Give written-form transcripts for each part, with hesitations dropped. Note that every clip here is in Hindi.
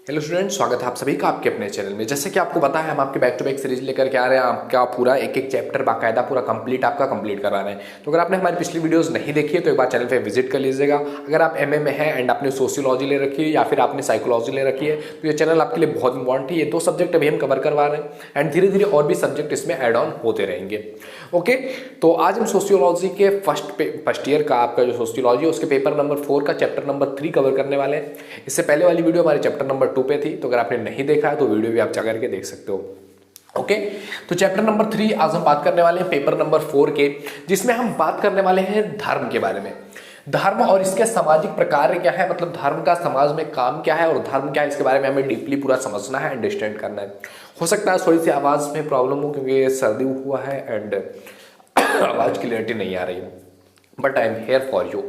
हेलो स्टूडेंट, स्वागत है आप सभी का आपके अपने चैनल में। जैसे कि आपको पता है, हम आपके बैक टू बैक सीरीज लेकर के आ रहे हैं। आपका पूरा एक एक चैप्टर बाकायदा पूरा कंप्लीट करवा रहे हैं। तो अगर आपने हमारी पिछली वीडियोस नहीं देखी है तो एक बार चैनल पे विजिट कर लीजिएगा। अगर आप एमए में हैं एंड आपने सोशियोलॉजी ले रखी है या फिर आपने साइकोलॉजी ले रखी है तो ये चैनल आपके लिए बहुत इंपॉर्टेंट है। ये दो सब्जेक्ट अभी हम कवर करवा रहे हैं एंड धीरे धीरे और भी सब्जेक्ट इसमें एड ऑन होते रहेंगे। ओके, तो आज हम सोशियोलॉजी के फर्स्ट ईयर का आपका जो सोशियोलॉजी है उसके पेपर नंबर 4 का चैप्टर नंबर 3 कवर करने वाले हैं। इससे पहले वाली वीडियो हमारे चैप्टर नंबर 2 पे थी, तो अगर आपने नहीं देखा है तो वीडियो भी आप जा करके देख सकते हो। ओके, तो चैप्टर नंबर 3 आज हम बात करने वाले हैं पेपर नंबर 4 के, जिसमें हम बात करने वाले हैं धर्म के बारे में। धर्म और इसके सामाजिक प्रकार क्या है, मतलब धर्म का समाज में काम क्या है और धर्म क्या है, इसके बारे में हमें डीपली पूरा समझना है, अंडरस्टैंड करना है। हो सकता है थोड़ी सी आवाज में प्रॉब्लम हो क्योंकि सर्दी हुआ है एंड आवाज क्लियरिटी नहीं आ रही है, but I am here for you.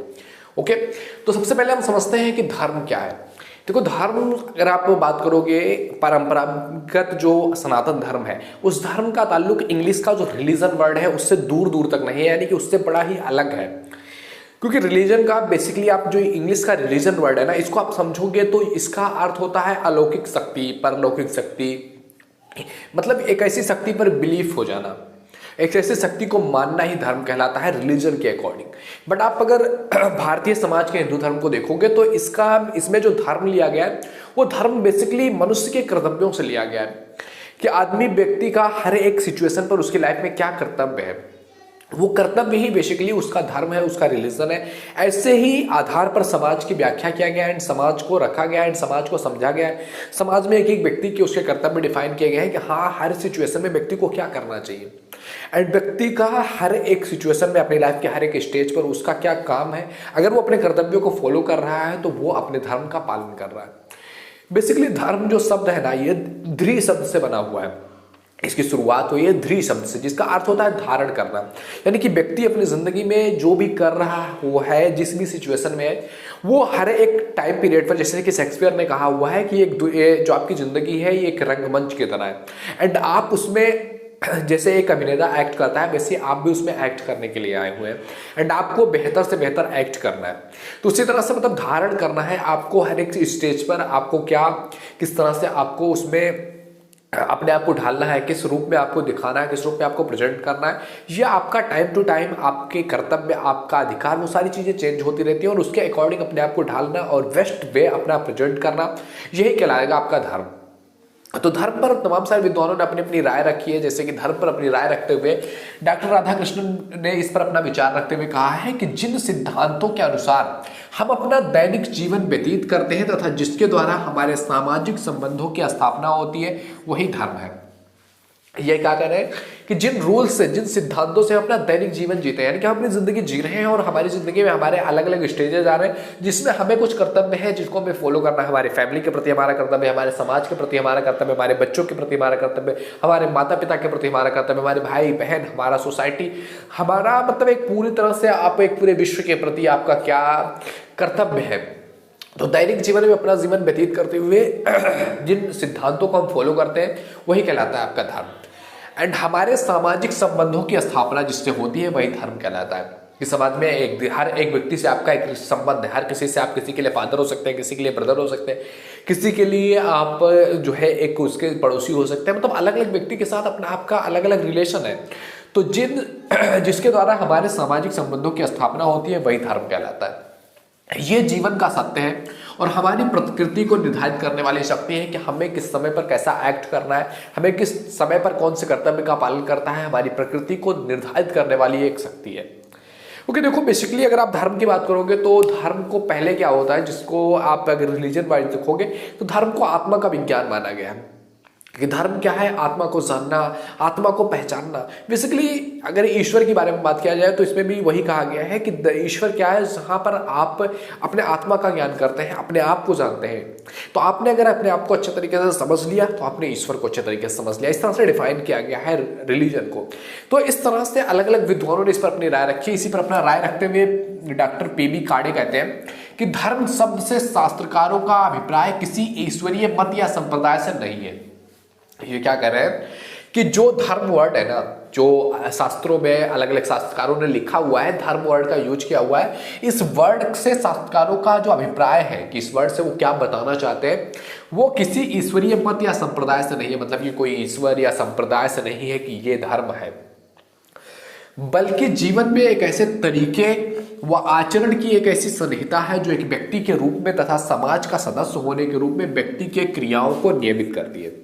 Okay, तो सबसे पहले हम समझते हैं कि धर्म क्या है। देखो, धर्म अगर आप बात करोगे, परंपरागत जो सनातन धर्म है उस धर्म का ताल्लुक इंग्लिश का जो रिलीजन वर्ड है उससे दूर दूर तक नहीं है, यानी कि उससे बड़ा ही अलग है। क्योंकि रिलीजन का बेसिकली आप जो इंग्लिश का रिलीजन वर्ड है ना, इसको आप समझोगे तो इसका अर्थ होता है अलौकिक शक्ति, परलौकिक शक्ति, मतलब एक ऐसी शक्ति पर बिलीफ हो जाना, एक ऐसी शक्ति को मानना ही धर्म कहलाता है रिलीजन के अकॉर्डिंग। बट आप अगर भारतीय समाज के हिंदू धर्म को देखोगे तो इसमें जो धर्म लिया गया है वो धर्म बेसिकली मनुष्य के कर्तव्यों से लिया गया है कि आदमी व्यक्ति का हर एक सिचुएशन पर उसकी लाइफ में क्या कर्तव्य है, वो कर्तव्य ही बेसिकली उसका धर्म है, उसका रिलीजन है। ऐसे ही आधार पर समाज की व्याख्या किया गया एंड समाज को रखा गया एंड समाज को समझा गया है। समाज में एक एक व्यक्ति के उसके कर्तव्य डिफाइन किए गए हैं कि हाँ, हर सिचुएशन में व्यक्ति को क्या करना चाहिए एंड व्यक्ति का हर एक सिचुएशन में अपनी लाइफ के हर एक स्टेज पर उसका क्या काम है। अगर वो अपने कर्तव्यों को फॉलो कर रहा है तो वो अपने धर्म का पालन कर रहा है। बेसिकली धर्म जो शब्द है ना, ये ध्री शब्द से बना हुआ है। इसकी शुरुआत हुई है ध्री शब्द से, जिसका अर्थ होता है धारण करना, यानी कि व्यक्ति अपनी जिंदगी में जो भी कर रहा वो है, जिस भी सिचुएशन में है, वो हर एक टाइम पीरियड पर, जैसे कि शेक्सपियर ने कहा हुआ है कि जो आपकी जिंदगी है ये एक रंगमंच की तरह है एंड आप उसमें जैसे एक अभिनेता एक्ट करता है वैसे आप भी उसमें एक्ट करने के लिए आए हुए हैं एंड आपको बेहतर से बेहतर एक्ट करना है। तो उसी तरह से मतलब धारण करना है आपको, हर एक स्टेज पर आपको क्या, किस तरह से आपको उसमें अपने आप को ढालना है, किस रूप में आपको दिखाना है, किस रूप में आपको प्रेजेंट करना है। ये आपका टाइम टू टाइम आपके कर्तव्य, आपका अधिकार, वो सारी चीजें चेंज होती रहती है और उसके अकॉर्डिंग अपने आप को ढालना और बेस्ट वे अपना प्रेजेंट करना, यही कहलाएगा आपका धर्म। तो धर्म पर तमाम सारे विद्वानों ने अपनी अपनी राय रखी है। जैसे कि धर्म पर अपनी राय रखते हुए डॉक्टर राधाकृष्णन ने इस पर अपना विचार रखते हुए कहा है कि जिन सिद्धांतों के अनुसार हम अपना दैनिक जीवन व्यतीत करते हैं तथा जिसके द्वारा हमारे सामाजिक संबंधों की स्थापना होती है वही धर्म है। ये क्या कह रहे हैं कि जिन रूल्स से, जिन सिद्धांतों से हम अपना दैनिक जीवन जीते हैं, यानी कि हम अपनी जिंदगी जी रहे हैं और हमारी जिंदगी में हमारे अलग अलग स्टेजेस आ रहे हैं जिसमें हमें कुछ कर्तव्य है जिसको हमें फॉलो करना है। हमारे फैमिली के प्रति हमारा कर्तव्य, हमारे समाज के प्रति हमारा कर्तव्य, हमारे बच्चों के प्रति हमारा कर्तव्य, हमारे माता पिता के प्रति हमारा कर्तव्य, हमारे भाई बहन, हमारा सोसाइटी, हमारा मतलब एक पूरी तरह से आप एक पूरे विश्व के प्रति आपका क्या कर्तव्य है। तो दैनिक जीवन में अपना जीवन व्यतीत करते हुए जिन सिद्धांतों को हम फॉलो करते हैं वही कहलाता है आपका धर्म। एंड हमारे सामाजिक संबंधों की स्थापना जिससे होती है वही धर्म कहलाता है। कि समाज में हर एक व्यक्ति से आपका एक संबंध है, हर किसी से आप किसी के लिए फादर हो सकते हैं, किसी के लिए ब्रदर हो सकते हैं, किसी के लिए आप जो है एक उसके पड़ोसी हो सकते हैं, मतलब अलग अलग व्यक्ति के साथ अपना आपका अलग अलग रिलेशन है। तो जिसके द्वारा हमारे सामाजिक संबंधों की स्थापना होती है वही धर्म कहलाता है। ये जीवन का सत्य है और हमारी प्रकृति को निर्धारित करने वाली शक्ति है कि हमें किस समय पर कैसा एक्ट करना है, हमें किस समय पर कौन से कर्तव्य का पालन करता है, हमारी प्रकृति को निर्धारित करने वाली एक शक्ति है। ओके, देखो बेसिकली अगर आप धर्म की बात करोगे तो धर्म को पहले क्या होता है, जिसको आप अगर रिलीजन वाइज देखोगे तो धर्म को आत्मा का विज्ञान माना गया है। कि धर्म क्या है, आत्मा को जानना, आत्मा को पहचानना। बेसिकली अगर ईश्वर के बारे में बात किया जाए तो इसमें भी वही कहा गया है कि ईश्वर क्या है, जहां पर आप अपने आत्मा का ज्ञान करते हैं, अपने आप को जानते हैं। तो आपने अगर अपने आप को अच्छे तरीके से समझ लिया तो आपने ईश्वर को अच्छे तरीके से समझ लिया। इस तरह से डिफाइन किया गया है रिलीजन को। तो इस तरह से अलग अलग विद्वानों ने इस पर अपनी राय रखी। इसी पर अपना राय रखते हुए डॉक्टर पीबी काड़े कहते हैं कि धर्म शब्द से शास्त्रकारों का अभिप्राय किसी ईश्वरीय मत या संप्रदाय से नहीं है। ये क्या कह रहे हैं कि जो धर्म वर्ड है ना, जो शास्त्रों में अलग अलग शास्त्रकारों ने लिखा हुआ है, धर्म वर्ड का यूज किया हुआ है, इस वर्ड से शास्त्रकारों का जो अभिप्राय है कि इस वर्ड से वो क्या बताना चाहते हैं, वो किसी ईश्वरीय मत या संप्रदाय से नहीं है, मतलब कि कोई ईश्वर या संप्रदाय से नहीं है कि ये धर्म है, बल्कि जीवन में एक ऐसे तरीके व आचरण की एक ऐसी संहिता है जो एक व्यक्ति के रूप में तथा समाज का सदस्य होने के रूप में व्यक्ति के क्रियाओं को नियमित करती है।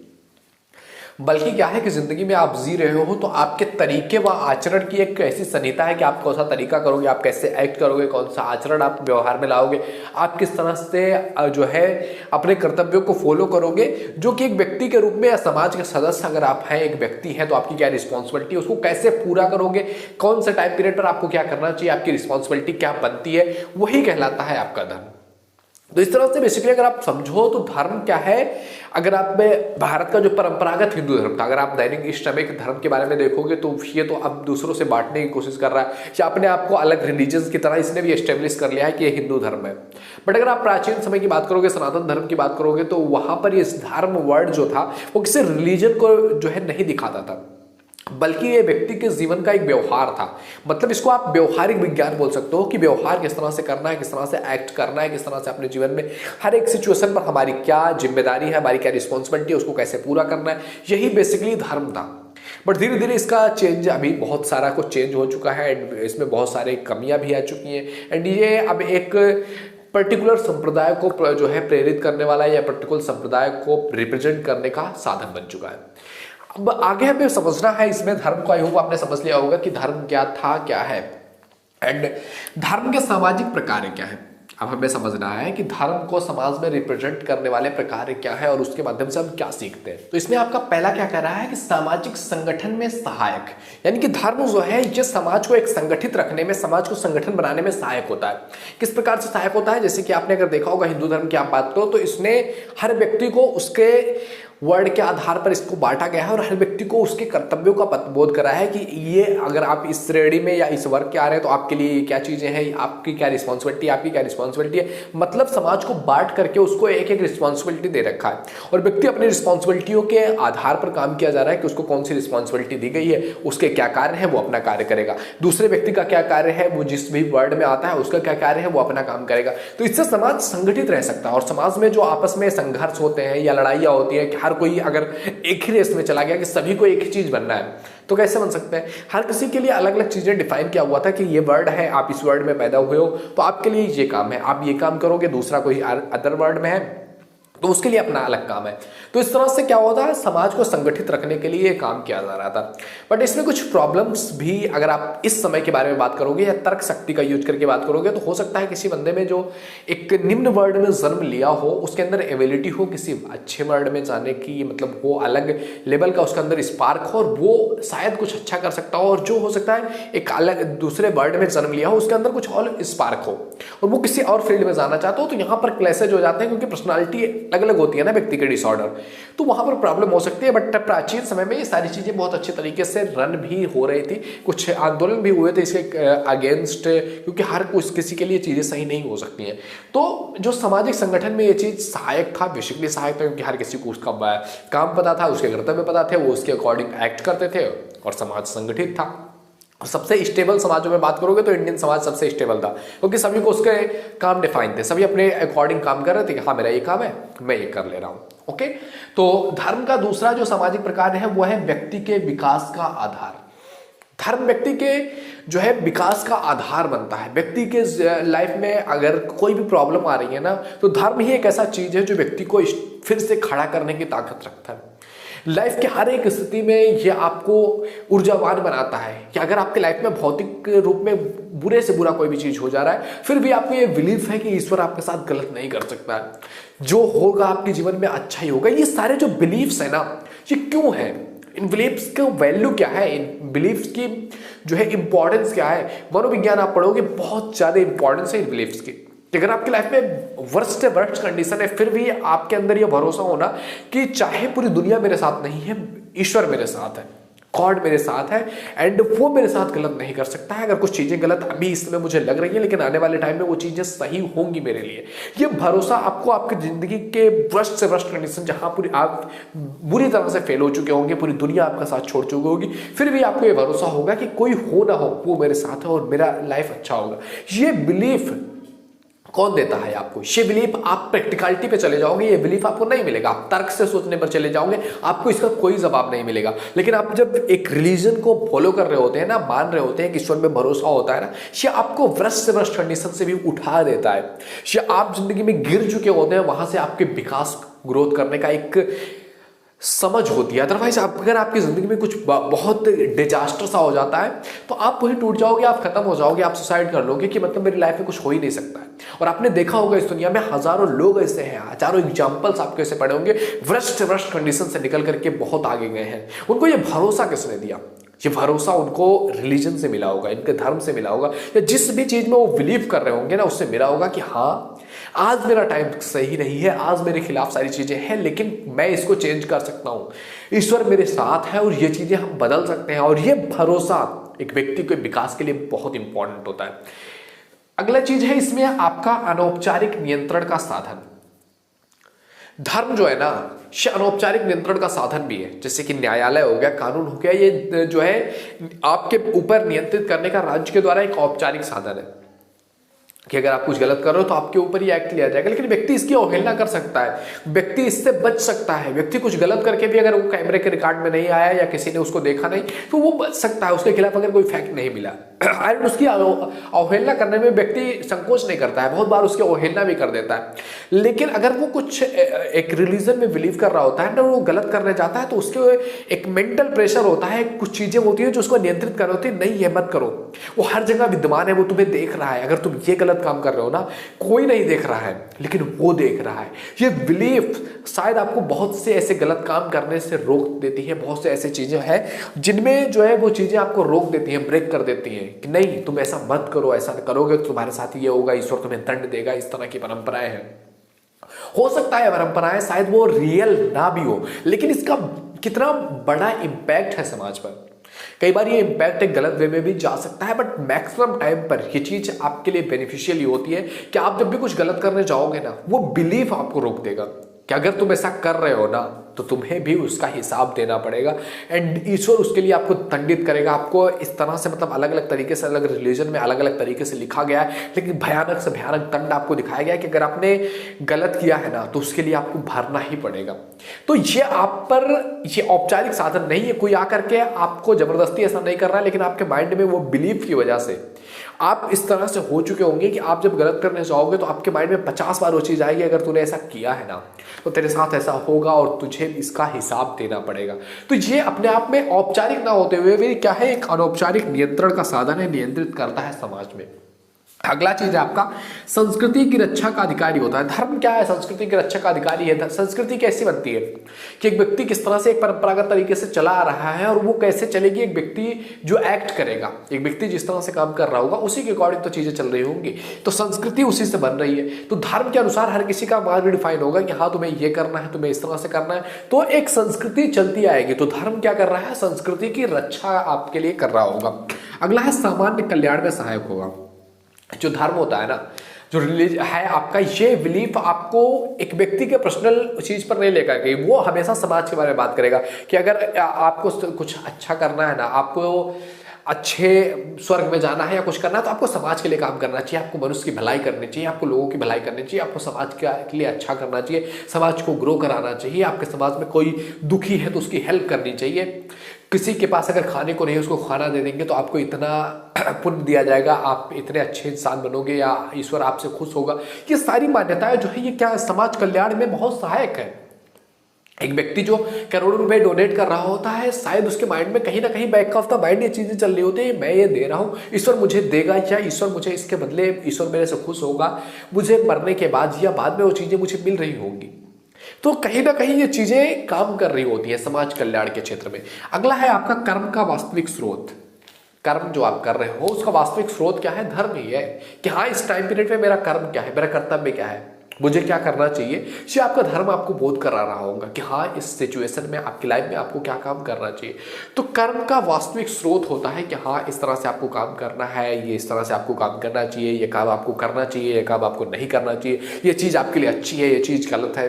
बल्कि क्या है कि जिंदगी में आप जी रहे हो तो आपके तरीके व आचरण की एक ऐसी संहिता है कि आप कौन सा तरीका करोगे, आप कैसे एक्ट करोगे, कौन सा आचरण आप व्यवहार में लाओगे, आप किस तरह से जो है अपने कर्तव्यों को फॉलो करोगे, जो कि एक व्यक्ति के रूप में या समाज के सदस्य अगर आप हैं, एक व्यक्ति हैं, तो आपकी क्या रिस्पॉन्सिबिलिटी है, उसको कैसे पूरा करोगे, कौन से टाइम पीरियड पर आपको क्या करना चाहिए, आपकी रिस्पॉन्सिबिलिटी क्या बनती है, वही कहलाता है आपका धर्म। तो इस तरह से बेसिकली अगर आप समझो तो धर्म क्या है, अगर आप में भारत का जो परंपरागत हिंदू धर्म था, अगर आप दैनिक इष्टमिक धर्म के बारे में देखोगे तो ये तो अब दूसरों से बांटने की कोशिश कर रहा है या अपने आप को अलग रिलीजन्स की तरह इसने भी एस्टेब्लिश कर लिया है कि ये हिंदू धर्म है। बट अगर आप प्राचीन समय की बात करोगे, सनातन धर्म की बात करोगे, तो वहां पर ये धर्म वर्ड जो था वो किसी रिलीजन को जो है नहीं दिखाता था, बल्कि ये व्यक्ति के जीवन का एक व्यवहार था। मतलब इसको आप व्यवहारिक विज्ञान बोल सकते हो कि व्यवहार किस तरह से करना है, किस तरह से एक्ट करना है, किस तरह से अपने जीवन में हर एक सिचुएशन पर हमारी क्या जिम्मेदारी है, हमारी क्या रिस्पॉन्सिबिलिटी है, उसको कैसे पूरा करना है, यही बेसिकली धर्म था। बट धीरे धीरे इसका चेंज, अभी बहुत सारा कुछ चेंज हो चुका है एंड इसमें बहुत सारी कमियां भी आ चुकी हैं एंड ये अब एक पर्टिकुलर संप्रदाय को जो है प्रेरित करने वाला या पर्टिकुलर संप्रदाय को रिप्रेजेंट करने का साधन बन चुका है। अब आगे हमें समझना है इसमें धर्म को, आई होप आपने समझ लिया होगा कि धर्म क्या था, क्या है एंड धर्म के सामाजिक प्रकार क्या है। अब हमें समझना है कि धर्म को समाज में रिप्रेजेंट करने वाले प्रकार क्या है और उसके माध्यम से हम क्या सीखते हैं। तो इसमें आपका पहला क्या कह रहा है कि सामाजिक संगठन में सहायक, यानी कि धर्म जो है ये समाज को एक संगठित रखने में, समाज को संगठन बनाने में सहायक होता है। किस प्रकार से सहायक होता है, जैसे कि आपने अगर देखा होगा हिंदू धर्म की आप बात करो तो इसने हर व्यक्ति को उसके वर्ड के आधार पर इसको बांटा गया है और हर व्यक्ति को उसके कर्तव्यों का बोध करा है कि ये अगर आप इस श्रेणी में या इस वर्ग के आ रहे हैं तो आपके लिए क्या चीजें हैं, आपकी क्या रिस्पॉन्सिबिलिटी, आपकी क्या रिस्पॉन्सिबिलिटी है। मतलब समाज को बांट करके उसको एक एक रिस्पॉन्सिबिलिटी दे रखा है और व्यक्ति अपनी रिस्पॉन्सिबिलिटियों के आधार पर काम किया जा रहा है कि उसको कौन सी रिस्पॉन्सिबिलिटी दी गई है, उसके क्या कार्य है, वो अपना कार्य करेगा। दूसरे व्यक्ति का क्या कार्य है, वो जिस भी वर्ड में आता है उसका क्या कार्य है, वो अपना काम करेगा। तो इससे समाज संगठित रह सकता है और समाज में जो आपस में संघर्ष होते हैं या लड़ाइयाँ होती हैं कि हर कोई अगर एक ही रेस में चला गया कि सभी को एक ही चीज बनना है तो कैसे बन सकते हैं। हर किसी के लिए अलग अलग चीजें डिफाइन किया हुआ था कि ये वर्ड है, आप इस वर्ड में पैदा हुए हो तो आपके लिए ये काम है, आप ये काम करोगे, दूसरा कोई अदर वर्ड में है तो उसके लिए अपना अलग काम है। तो इस तरह से क्या होता है, समाज को संगठित रखने के लिए काम किया जा रहा था। बट इसमें कुछ प्रॉब्लम्स भी, अगर आप इस समय के बारे में बात करोगे या तर्क शक्ति का यूज करके बात करोगे तो हो सकता है किसी बंदे में जो एक निम्न वर्ड में जन्म लिया हो उसके अंदर एबिलिटी हो किसी अच्छे वर्ड में जाने की, मतलब वो अलग लेवल का उसके अंदर स्पार्क हो और वो शायद कुछ अच्छा कर सकता हो, और जो हो सकता है एक अलग दूसरे वर्ड में जन्म लिया हो उसके अंदर कुछ और स्पार्क हो और वो किसी और फील्ड में जाना चाहता हो, तो यहाँ पर क्लैशेज हो जाते हैं क्योंकि पर्सनालिटी अलग अलग होती है ना व्यक्ति के डिसऑर्डर, तो वहां पर प्रॉब्लम हो सकती है। बट प्राचीन समय में ये सारी चीजें बहुत अच्छे तरीके से रन भी हो रही थी, कुछ आंदोलन भी हुए थे इसके अगेंस्ट, क्योंकि हर किसी के लिए चीजें सही नहीं हो सकती हैं। तो जो सामाजिक संगठन में ये चीज सहायक था, बेसिकली सहायक था क्योंकि हर किसी को उसका काम पता था, उसके कर्तव्य पता थे, वो उसके अकॉर्डिंग एक्ट करते थे और समाज संगठित था। सबसे स्टेबल समाजों में बात करोगे तो इंडियन समाज सबसे स्टेबल था क्योंकि सभी को उसके काम डिफाइन थे, सभी अपने अकॉर्डिंग काम कर रहे थे कि हाँ मेरा ये काम है, मैं ये कर ले रहा हूं। ओके, तो धर्म का दूसरा जो सामाजिक प्रकार है वो है व्यक्ति के विकास का आधार। धर्म व्यक्ति के जो है विकास का आधार बनता है। व्यक्ति के लाइफ में अगर कोई भी प्रॉब्लम आ रही है ना तो धर्म ही एक ऐसा चीज है जो व्यक्ति को फिर से खड़ा करने की ताकत रखता है। लाइफ के हर एक स्थिति में ये आपको ऊर्जावान बनाता है कि अगर आपके लाइफ में भौतिक रूप में बुरे से बुरा कोई भी चीज हो जा रहा है फिर भी आपको ये बिलीफ है कि ईश्वर आपके साथ गलत नहीं कर सकता है, जो होगा आपके जीवन में अच्छा ही होगा। ये सारे जो बिलीफ्स है ना, ये क्यों है, इन बिलीफ्स का वैल्यू क्या है, इन बिलीफ्स की जो है इंपॉर्टेंस क्या है। मनोविज्ञान आप पढ़ोगे बहुत ज्यादा इंपॉर्टेंस है इन बिलीफ्स की। अगर आपकी लाइफ में वर्स्ट कंडीशन है फिर भी आपके अंदर यह भरोसा होना कि चाहे पूरी दुनिया मेरे साथ नहीं है, ईश्वर मेरे साथ है, गॉड मेरे साथ है एंड वो मेरे साथ गलत नहीं कर सकता है। अगर कुछ चीजें गलत अभी इस समय मुझे लग रही है, लेकिन आने वाले टाइम में वो चीजें सही होंगी मेरे लिए। ये भरोसा आपको आपकी जिंदगी के वर्स्ट से वर्स्ट कंडीशन, जहां पूरी आप बुरी तरह से फेल हो चुके होंगे, पूरी दुनिया आपका साथ छोड़ चुकी होगी, फिर भी आपको ये भरोसा होगा कि कोई हो ना हो वो मेरे साथ है और मेरा लाइफ अच्छा होगा। ये बिलीफ कौन देता है आपको? ये बिलीफ आप प्रैक्टिकलिटी पे चले जाओगे, ये बिलीफ आपको नहीं मिलेगा। आप तर्क से सोचने पर चले जाओगे, आपको इसका कोई जवाब नहीं मिलेगा। लेकिन आप जब एक रिलीजन को फॉलो कर रहे होते हैं ना, मान रहे होते हैं कि ईश्वर में भरोसा होता है ना, ये आपको वर्स्ट से वर्स्ट कंडीशन से भी उठा देता है। ये आप जिंदगी में गिर चुके होते हैं, वहां से आपके विकास ग्रोथ करने का एक समझ होती है। अदरवाइज अगर आपकी जिंदगी में कुछ बहुत डिजास्टर सा हो जाता है तो आप वही टूट जाओगे, आप खत्म हो जाओगे, आप सुसाइड कर लोगे कि मतलब मेरी लाइफ में कुछ हो ही नहीं सकता है। और आपने देखा होगा इस दुनिया में हजारों लोग ऐसे हैं, हजारों एग्जाम्पल्स आपको ऐसे पड़े होंगे, वर्स्ट कंडीशन से निकल करके बहुत आगे गए हैं। उनको ये भरोसा किसने दिया? ये भरोसा उनको रिलीजन से मिला होगा, इनके धर्म से मिला होगा, या जिस भी चीज में वो बिलीव कर रहे होंगे ना, उससे मिला होगा कि हाँ आज मेरा टाइम सही नहीं है, आज मेरे खिलाफ सारी चीजें हैं, लेकिन मैं इसको चेंज कर सकता हूं। ईश्वर मेरे साथ है और ये चीजें हम बदल सकते हैं। और ये भरोसा एक व्यक्ति के विकास के लिए बहुत इंपॉर्टेंट होता है। अगला चीज है इसमें आपका अनौपचारिक नियंत्रण का साधन। धर्म जो है ना, ये अनौपचारिक नियंत्रण का साधन भी है। जैसे कि न्यायालय हो गया, कानून हो गया, ये जो है आपके ऊपर नियंत्रित करने का राज्य के द्वारा एक औपचारिक साधन है कि अगर आप कुछ गलत कर रहे हो तो आपके ऊपर ही एक्ट लिया जाएगा। लेकिन व्यक्ति इसकी अवहेलना कर सकता है, व्यक्ति इससे बच सकता है। व्यक्ति कुछ गलत करके भी अगर वो कैमरे के रिकॉर्ड में नहीं आया या किसी ने उसको देखा नहीं तो वो बच सकता है, उसके खिलाफ अगर कोई फैक्ट नहीं मिला। एंड उसकी अवहेलना करने में व्यक्ति संकोच नहीं करता है, बहुत बार उसकी अवहेलना भी कर देता है। लेकिन अगर वो कुछ एक रिलीजन में बिलीव कर रहा होता है ना, वो गलत करने जाता है तो उसके एक मेंटल प्रेशर होता है, कुछ चीजें होती है जो उसको नियंत्रित कर रही होती है, नहीं ये मत करो। वो हर जगह विद्यमान है, वो तुम्हें देख रहा है। अगर तुम ये गलत काम कर रहे हो ना, कोई नहीं देख रहा है लेकिन वो देख रहा है। ये बिलीफ शायद आपको बहुत से ऐसे गलत काम करने से रोक देती है। बहुत से ऐसे चीजें हैं जिनमें जो है वो चीजें आपको रोक देती हैं, ब्रेक कर देती हैं कि नहीं तुम ऐसा मत करो, ऐसा करोगे तो तुम्हारे साथ ये होगा, ईश्वर तुम्हें दंड देगा। इस तरह की परंपराएं हैं। हो सकता है परंपराएं शायद वो रियल ना भी हो, लेकिन इसका कितना बड़ा इंपैक्ट है समाज पर। कई बार ये इंपैक्ट एक गलत वे में भी जा सकता है, बट मैक्सिमम टाइम पर ये चीज आपके लिए बेनिफिशियल ही होती है कि आप जब भी कुछ गलत करने जाओगे ना, वो बिलीफ आपको रोक देगा कि अगर तुम ऐसा कर रहे हो ना तो तुम्हें भी उसका हिसाब देना पड़ेगा। एंड ईश्वर उसके लिए आपको दंडित करेगा। आपको इस तरह से मतलब अलग अलग तरीके से, अलग रिलीजन में अलग अलग तरीके से लिखा गया है, लेकिन भयानक से भयानक दंड आपको दिखाया गया है कि अगर आपने गलत किया है ना तो उसके लिए आपको भरना ही पड़ेगा। तो ये आप पर ये औपचारिक साधन नहीं है, कोई आकर के आपको जबरदस्ती ऐसा नहीं कर रहा है, लेकिन आपके माइंड में वो बिलीफ की वजह से आप इस तरह से हो चुके होंगे कि आप जब गलत करने जाओगे तो आपके माइंड में 50 बार वो चीज आएगी, अगर तूने ऐसा किया है ना तो तेरे साथ ऐसा होगा और तुझे इसका हिसाब देना पड़ेगा। तो ये अपने आप में औपचारिक ना होते हुए भी क्या है, एक अनौपचारिक नियंत्रण का साधन है, नियंत्रित करता है समाज में। अगला चीज है आपका संस्कृति की रक्षा का अधिकारी होता है। धर्म क्या है? संस्कृति की रक्षा का अधिकारी है। संस्कृति कैसी बनती है कि एक व्यक्ति किस तरह से एक परंपरागत तरीके से चला आ रहा है और वो कैसे चलेगी। एक व्यक्ति जो एक्ट करेगा, एक व्यक्ति जिस तरह से काम कर रहा होगा उसी के अकॉर्डिंग तो चीजें चल रही होंगी, तो संस्कृति उसी से बन रही है। तो धर्म के अनुसार हर किसी का मार्ग डिफाइन होगा कि हाँ तुम्हें ये करना है, तुम्हें इस तरह से करना है, तो एक संस्कृति चलती आएगी। तो धर्म क्या कर रहा है? संस्कृति की रक्षा आपके लिए कर रहा होगा। अगला है सामान्य कल्याण में सहायक होगा। जो धर्म होता है ना, जो रिलीजन है आपका, ये बिलीफ आपको एक व्यक्ति के पर्सनल चीज पर नहीं लेकर के, वो हमेशा समाज के बारे में बात करेगा कि अगर आपको कुछ अच्छा करना है ना, आपको अच्छे स्वर्ग में जाना है या कुछ करना है तो आपको समाज के लिए काम करना चाहिए, आपको मनुष्य की भलाई करनी चाहिए, आपको लोगों की भलाई करनी चाहिए, आपको समाज के लिए अच्छा करना चाहिए, समाज को ग्रो कराना चाहिए। आपके समाज में कोई दुखी है तो उसकी हेल्प करनी चाहिए। किसी के पास अगर खाने को नहीं उसको खाना दे देंगे तो आपको इतना पुण्य दिया जाएगा, आप इतने अच्छे इंसान बनोगे या ईश्वर आपसे खुश होगा। ये सारी मान्यताएं जो है ये क्या समाज कल्याण में बहुत सहायक है। एक व्यक्ति जो करोड़ों रुपए डोनेट कर रहा होता है, शायद उसके माइंड में कहीं ना कहीं बैक ऑफ द माइंड ये चीजें चल रही होती है, मैं ये दे रहा हूँ, ईश्वर मुझे देगा या ईश्वर मुझे इसके बदले, ईश्वर मेरे से खुश होगा, मुझे मरने के बाद या बाद में वो चीजें मुझे मिल रही होंगी। तो कहीं ना कहीं ये चीजें काम कर रही होती है समाज कल्याण के क्षेत्र में। अगला है आपका कर्म का वास्तविक स्रोत। कर्म जो आप कर रहे हो उसका वास्तविक स्रोत क्या है? धर्म ही है कि हाँ इस टाइम पीरियड में मेरा कर्म क्या है, मेरा कर्तव्य क्या है। मुझे क्या करना चाहिए, ये आपका धर्म आपको बोध करा रहा होगा कि हाँ इस सिचुएशन में आपकी लाइफ में आपको क्या काम करना चाहिए। तो कर्म का वास्तविक स्रोत होता है कि हाँ इस तरह से आपको काम करना है, ये इस तरह से आपको काम करना चाहिए, ये काम आपको करना चाहिए, ये काम आपको नहीं करना चाहिए, ये चीज़ आपके लिए अच्छी है, ये चीज़ गलत है।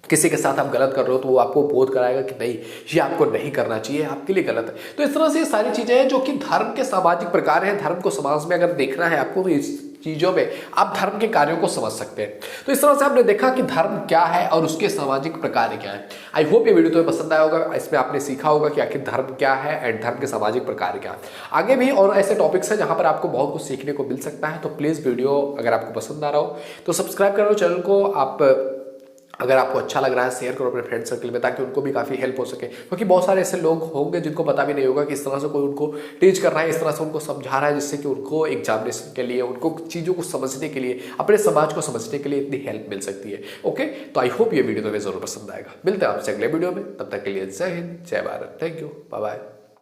किसी के साथ आप गलत कर रहे हो तो वो आपको बोध कराएगा कि नहीं ये आपको नहीं करना चाहिए, आपके लिए गलत है। तो इस तरह से ये सारी चीजें हैं जो कि धर्म के सामाजिक प्रकार हैं। धर्म को समाज में अगर देखना है आपको तो इस चीजों में आप धर्म के कार्यों को समझ सकते हैं। तो इस तरह से आपने देखा कि धर्म क्या है और उसके सामाजिक प्रकार क्या है। आई होप ये वीडियो तुम्हें पसंद आया होगा, इसमें आपने सीखा होगा कि आखिर धर्म क्या है एंड धर्म के सामाजिक प्रकार क्या है। आगे भी और ऐसे टॉपिक्स हैं जहां पर आपको बहुत कुछ सीखने को मिल सकता है। तो प्लीज वीडियो अगर आपको पसंद आ रहा हो तो सब्सक्राइब करो चैनल को। आप अगर आपको अच्छा लग रहा है शेयर करो अपने फ्रेंड सर्कल में ताकि उनको भी काफ़ी हेल्प हो सके, क्योंकि बहुत सारे ऐसे लोग होंगे जिनको पता भी नहीं होगा कि इस तरह से कोई उनको टीच कर रहा है, इस तरह से उनको समझा रहा है जिससे कि उनको एग्जामिनेशन के लिए, उनको चीज़ों को समझने के लिए, अपने समाज को समझने के लिए इतनी हेल्प मिल सकती है। ओके, तो आई होप ये वीडियो तुम्हें जरूर पसंद आएगा। मिलते हैं आपसे अगले वीडियो में, तब तक के लिए जय हिंद जय Bharat, thank you, bye bye.